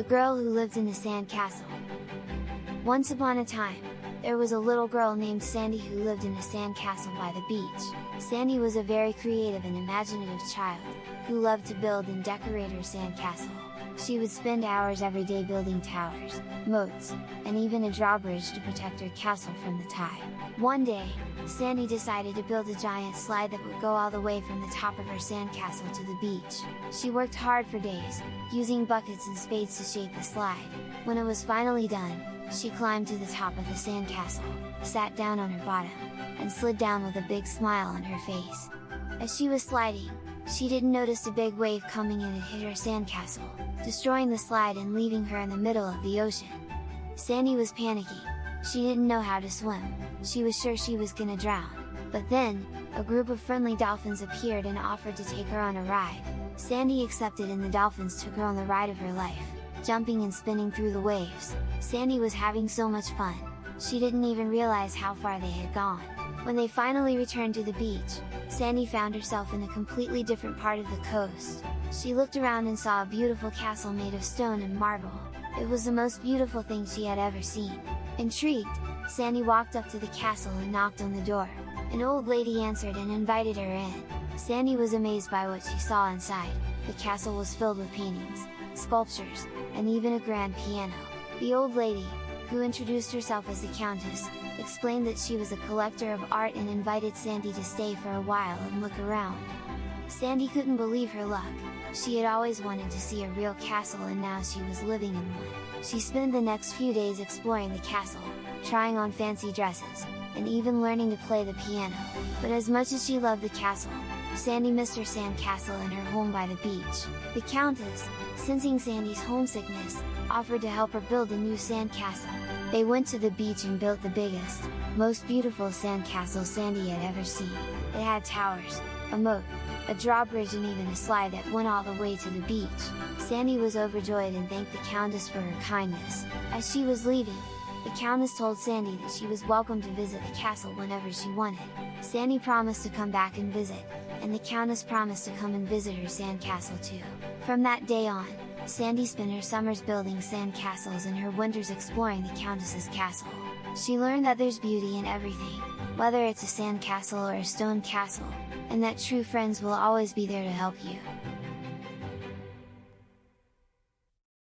The girl who lived in the sandcastle. Once upon a time, there was a little girl named Sandy who lived in a sandcastle by the beach. Sandy was a very creative and imaginative child, who loved to build and decorate her sandcastle. She would spend hours every day building towers, moats, and even a drawbridge to protect her castle from the tide. One day, Sandy decided to build a giant slide that would go all the way from the top of her sandcastle to the beach. She worked hard for days, using buckets and spades to shape the slide. When it was finally done, she climbed to the top of the sandcastle, sat down on her bottom, and slid down with a big smile on her face. As she was sliding, she didn't notice a big wave coming in and hit her sandcastle, destroying the slide and leaving her in the middle of the ocean. Sandy was panicking. She didn't know how to swim. She was sure she was gonna drown. But then, a group of friendly dolphins appeared and offered to take her on a ride. Sandy accepted and the dolphins took her on the ride of her life, jumping and spinning through the waves. Sandy was having so much fun, she didn't even realize how far they had gone. When they finally returned to the beach, Sandy found herself in a completely different part of the coast. She looked around and saw a beautiful castle made of stone and marble. It was the most beautiful thing she had ever seen. Intrigued, Sandy walked up to the castle and knocked on the door. An old lady answered and invited her in. Sandy was amazed by what she saw inside. The castle was filled with paintings, sculptures, and even a grand piano. The old lady, who introduced herself as the Countess, explained that she was a collector of art and invited Sandy to stay for a while and look around. Sandy couldn't believe her luck. She had always wanted to see a real castle and now she was living in one. She spent the next few days exploring the castle, trying on fancy dresses, and even learning to play the piano. But as much as she loved the castle, Sandy missed her sandcastle and her home by the beach. The Countess, sensing Sandy's homesickness, offered to help her build a new sandcastle. They went to the beach and built the biggest, most beautiful sandcastle Sandy had ever seen. It had towers, a moat, a drawbridge and even a slide that went all the way to the beach. Sandy was overjoyed and thanked the Countess for her kindness. As she was leaving, the Countess told Sandy that she was welcome to visit the castle whenever she wanted. Sandy promised to come back and visit, and the Countess promised to come and visit her sandcastle too. From that day on, Sandy spent her summers building sandcastles and her winters exploring the Countess's castle. She learned that there's beauty in everything, whether it's a sandcastle or a stone castle, and that true friends will always be there to help you.